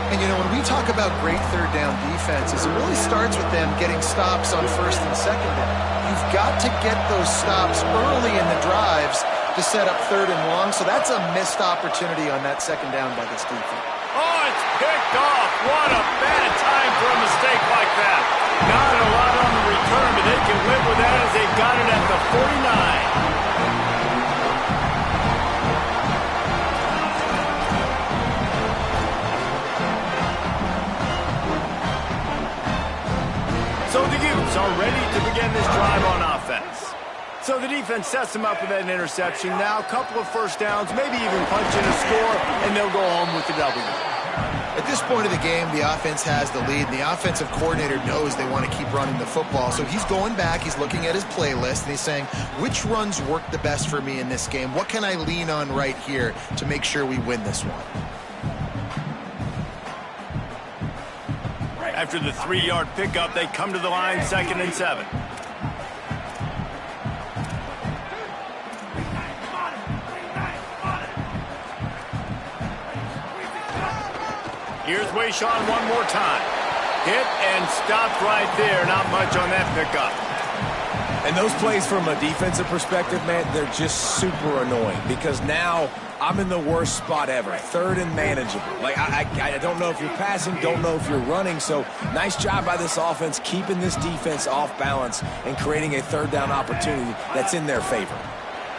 And, you know, when we talk about great 3rd down defenses, it really starts with them getting stops on 1st and 2nd down. You've got to get those stops early in the drives to set up 3rd and long, so that's a missed opportunity on that 2nd down by this defense. Oh, it's picked off. What a bad time for a mistake like that. Not a lot on the return, but they can live with that as they got it at the 49. So the Utes are ready to begin this drive on offense. So the defense sets them up with that interception. Now a couple of first downs, maybe even punching a score, and they'll go home with the W. At this point of the game, the offense has the lead, and the offensive coordinator knows they want to keep running the football. So he's going back, he's looking at his playlist, and he's saying, which runs work the best for me in this game? What can I lean on right here to make sure we win this one? After the 3-yard pickup, they come to the line 2nd and 7. Here's Wayshawn one more time. Hit and stopped right there. Not much on that pickup. And those plays from a defensive perspective, man, they're just super annoying because now I'm in the worst spot ever. 3rd and manageable. Like, I don't know if you're passing, don't know if you're running. So nice job by this offense keeping this defense off balance and creating a 3rd down opportunity that's in their favor.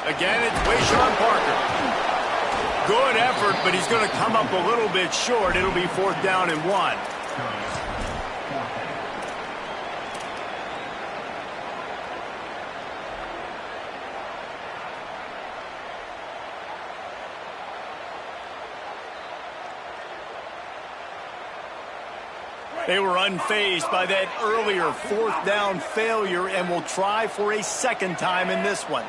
Again, it's Wayshawn Parker. Good effort, but he's going to come up a little bit short. It'll be 4th down and 1. They were unfazed by that earlier 4th down failure and will try for a 2nd time in this one.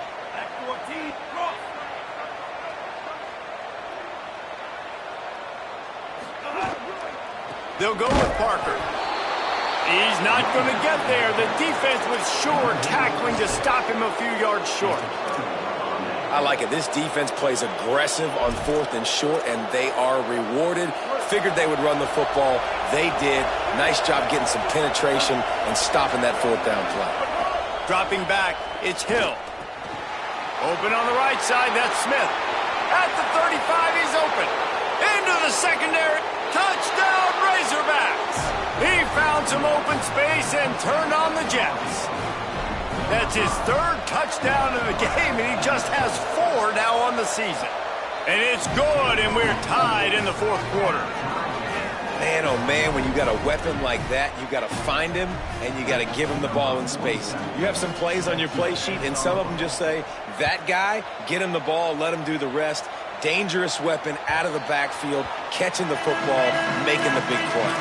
They'll go with Parker. He's not going to get there. The defense was sure tackling to stop him a few yards short. I like it. This defense plays aggressive on 4th and short, and they are rewarded. Figured they would run the football. They did. Nice job getting some penetration and stopping that 4th down play. Dropping back, it's Hill. Open on the right side, that's Smith. At the 35, he's open. Into the secondary. Touchdown, Razorbacks! He found some open space and turned on the Jets. That's his 3rd touchdown of the game, and he just has 4 now on the season. And it's good, and we're tied in the 4th quarter. Man, oh man, when you got a weapon like that, you got to find him, and you got to give him the ball in space. You have some plays on your play sheet, and some of them just say, that guy, get him the ball, let him do the rest. Dangerous weapon out of the backfield, catching the football, making the big play.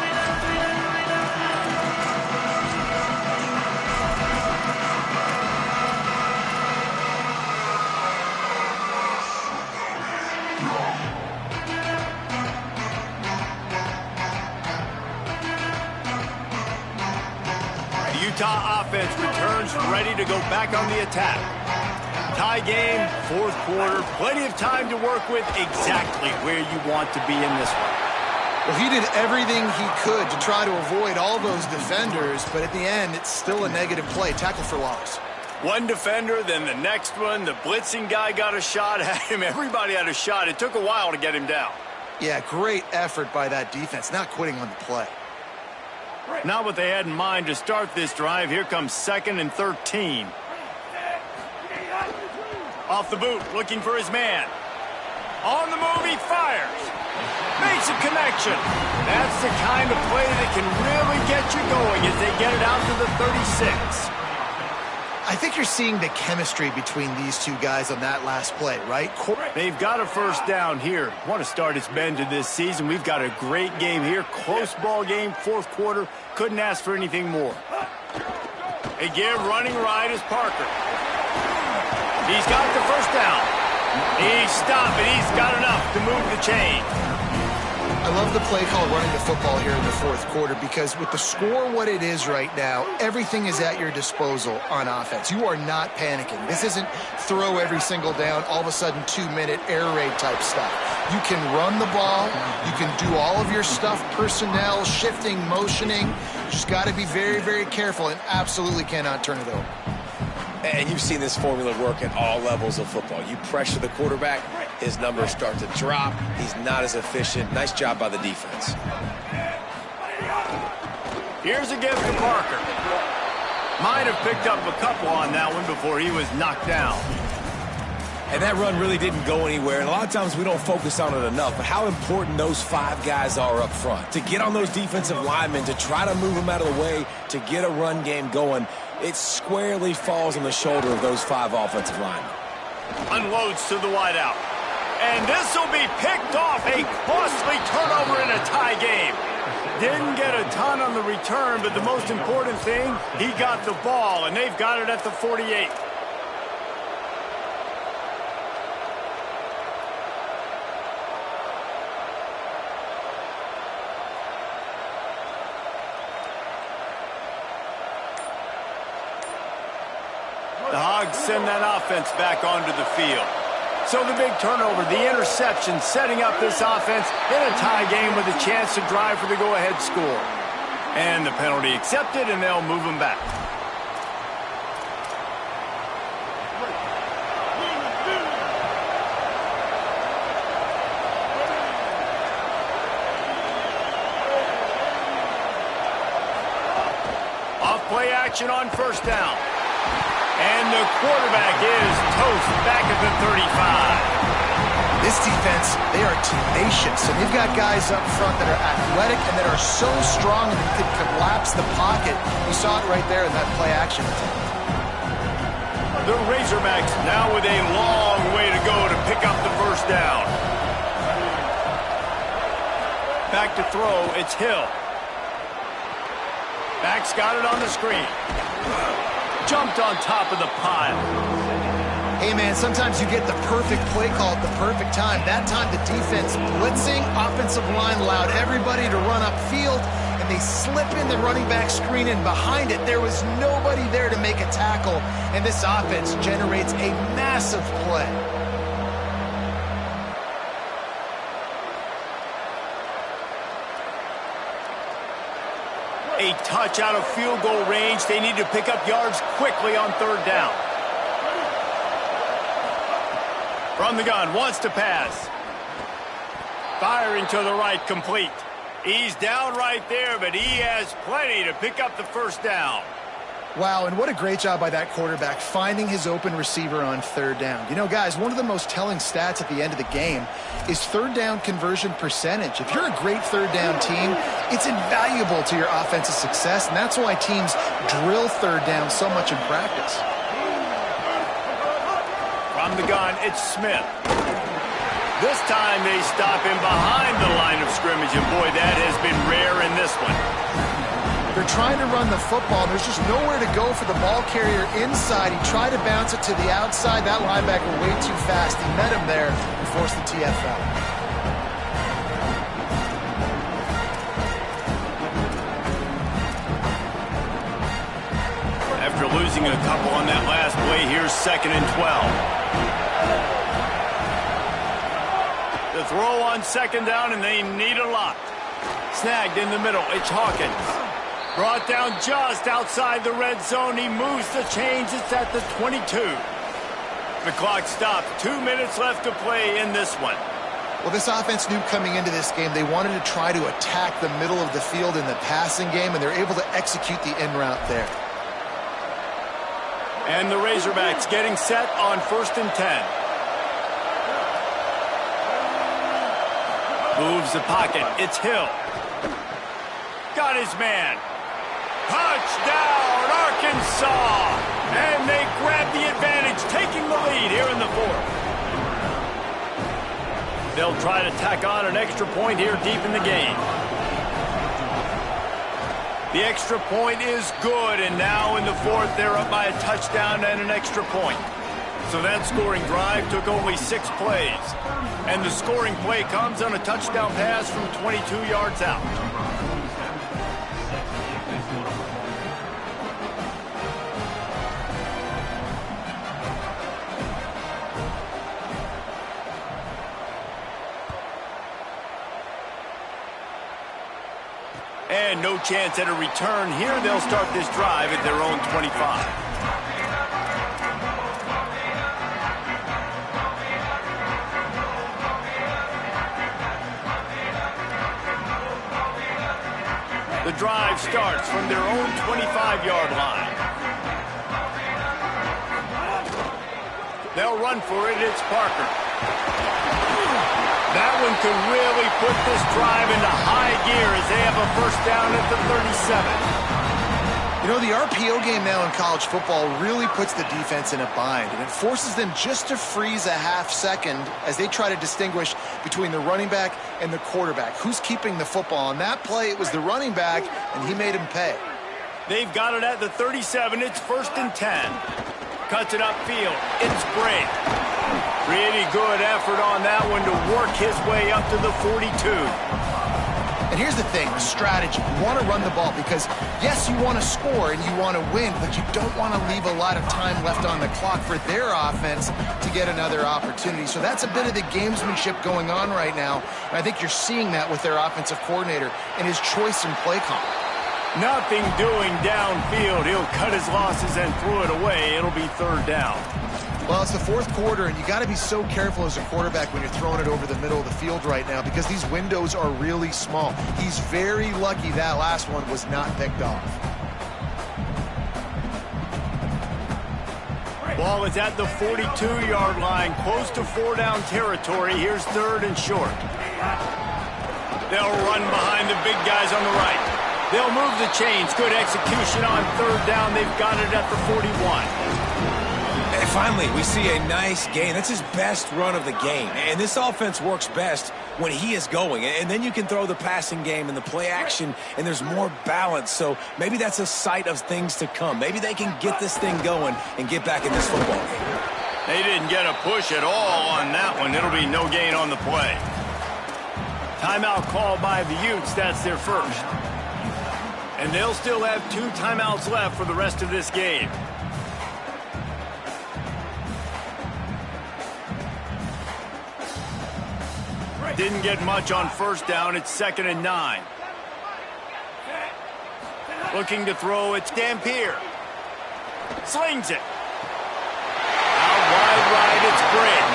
The Utah offense returns ready to go back on the attack. Tie game, 4th quarter, plenty of time to work with, exactly where you want to be in this one. Well, he did everything he could to try to avoid all those defenders, but at the end, it's still a negative play, tackle for loss. One defender, then the next one. The blitzing guy got a shot at him. Everybody had a shot. It took a while to get him down. Yeah, great effort by that defense, not quitting on the play. Not what they had in mind to start this drive. Here comes 2nd and 13. Off the boot, looking for his man. On the move, he fires. Makes a connection. That's the kind of play that can really get you going as they get it out to the 36. I think you're seeing the chemistry between these two guys on that last play, right? They've got a 1st down here. What a start it's been to this season. We've got a great game here. Close ball game, 4th quarter. Couldn't ask for anything more. They give running right is Parker. He's got the 1st down. He's stopped, and he's got enough to move the chain. I love the play call running the football here in the 4th quarter because with the score what it is right now, everything is at your disposal on offense. You are not panicking. This isn't throw every single down, all of a sudden 2-minute air raid type stuff. You can run the ball. You can do all of your stuff, personnel, shifting, motioning. You just got to be very, very careful and absolutely cannot turn it over. And you've seen this formula work at all levels of football. You pressure the quarterback, his numbers start to drop. He's not as efficient. Nice job by the defense. Here's a gift to Parker. Might have picked up a couple on that one before he was knocked down. And that run really didn't go anywhere. And a lot of times we don't focus on it enough. But how important those 5 guys are up front. To get on those defensive linemen, to try to move them out of the way, to get a run game going, it squarely falls on the shoulder of those 5 offensive linemen. Unloads to the wideout. And this will be picked off. A costly turnover in a tie game. Didn't get a ton on the return, but the most important thing, he got the ball, and they've got it at the 48. The Hogs send that offense back onto the field. So the big turnover, the interception, setting up this offense in a tie game with a chance to drive for the go-ahead score. And the penalty accepted, and they'll move them back. Off-play action on first down. And the quarterback is toast back at the 35. This defense, they are tenacious, and they've got guys up front that are athletic and that are so strong that they can collapse the pocket. You saw it right there in that play action. The Razorbacks now with a long way to go to pick up the first down. Back to throw, it's Hill. Back's got it on the screen. Jumped on top of the pile. Hey, man, sometimes you get the perfect play call at the perfect time. That time, the defense blitzing, offensive line allowed everybody to run upfield, and they slip in the running back screen, and behind it, there was nobody there to make a tackle, and this offense generates a massive play. A touch out of field goal range. They need to pick up yards quickly on third down. From the gun, wants to pass. Firing to the right, complete. He's down right there, but he has plenty to pick up the first down. Wow, and what a great job by that quarterback, finding his open receiver on third down. You know, guys, one of the most telling stats at the end of the game is third down conversion percentage. If you're a great third down team, it's invaluable to your offensive success, and that's why teams drill third down so much in practice. From the gun, it's Smith. This time they stop him behind the line of scrimmage, and boy, that has been rare in this one. They're trying to run the football. There's just nowhere to go for the ball carrier inside. He tried to bounce it to the outside. That linebacker way too fast. He met him there and forced the TFL. After losing a couple on that last play, here's 2nd and 12. The throw on 2nd down, and they need a lot. Snagged in the middle. It's Hawkins. Brought down just outside the red zone. He moves the chains. It's at the 22. The clock stops. 2 minutes left to play in this one. Well, this offense knew coming into this game they wanted to try to attack the middle of the field in the passing game, and they're able to execute the in route there. And the Razorbacks getting set on 1st and 10. Moves the pocket. It's Hill. Got his man. Touchdown, Arkansas! And they grab the advantage, taking the lead here in the 4th. They'll try to tack on an extra point here deep in the game. The extra point is good, and now in the 4th, they're up by a touchdown and an extra point. So that scoring drive took only 6 plays. And the scoring play comes on a touchdown pass from 22 yards out. And no chance at a return here. They'll start this drive at their own 25. The drive starts from their own 25-yard line. They'll run for it. It's Parker. That one could really put this drive into high gear as they have a first down at the 37. You know, the RPO game now in college football really puts the defense in a bind, and it forces them just to freeze a half second as they try to distinguish between the running back and the quarterback. Who's keeping the football? On that play, it was the running back, and he made him pay. They've got it at the 37. It's 1st and 10. Cuts it upfield. It's Bray. Pretty good effort on that one to work his way up to the 42. And And here's the thing, the strategy. You want to run the ball because, yes, you want to score and you want to win, but you don't want to leave a lot of time left on the clock for their offense to get another opportunity. So that's a bit of the gamesmanship going on right now. And I think you're seeing that with their offensive coordinator and his choice in play call. Nothing doing downfield. He'll cut his losses and throw it away. It'll be third down. Well, it's the fourth quarter, and you got to be so careful as a quarterback when you're throwing it over the middle of the field right now because these windows are really small. He's very lucky that last one was not picked off. Ball is at the 42-yard line, close to four-down territory. Here's third and short. They'll run behind the big guys on the right. They'll move the chains. Good execution on third down. They've got it at the 41. And finally, we see a nice gain. That's his best run of the game. And this offense works best when he is going. And then you can throw the passing game and the play action, and there's more balance. So maybe that's a sight of things to come. Maybe they can get this thing going and get back in this football game. They didn't get a push at all on that one. It'll be no gain on the play. Timeout called by the Utes. That's their first. And they'll still have 2 timeouts left for the rest of this game. Didn't get much on first down. It's 2nd and 9. Looking to throw, it's Dampier. Slings it. Out wide right, it's Grant.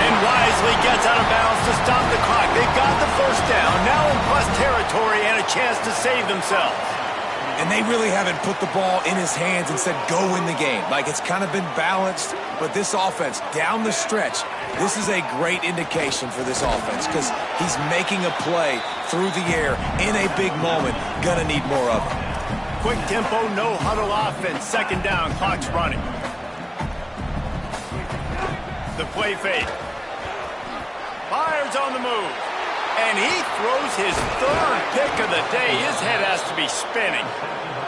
And wisely gets out of bounds to stop the clock. They've got the first down, now in plus territory and a chance to save themselves. And they really haven't put the ball in his hands and said, go win the game. Like, it's kind of been balanced, but this offense, down the stretch, this is a great indication for this offense because he's making a play through the air in a big moment. Gonna need more of it. Quick tempo, no huddle offense. 2nd down, clock's running. The play fake. Fires on the move. And he throws his 3rd pick of the day. His head has to be spinning.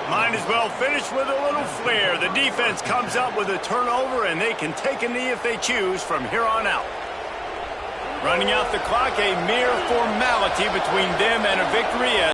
Might as well finish with a little flair. The defense comes up with a turnover, and they can take a knee if they choose from here on out. Running out the clock, a mere formality between them and a victory.